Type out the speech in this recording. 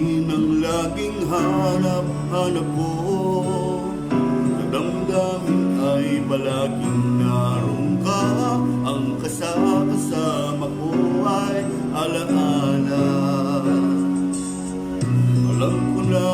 rin ang laging hanap-hanap ko. Damdamin ay palaging naroon ka. Ang kasama ko ay alaala. Alam ko na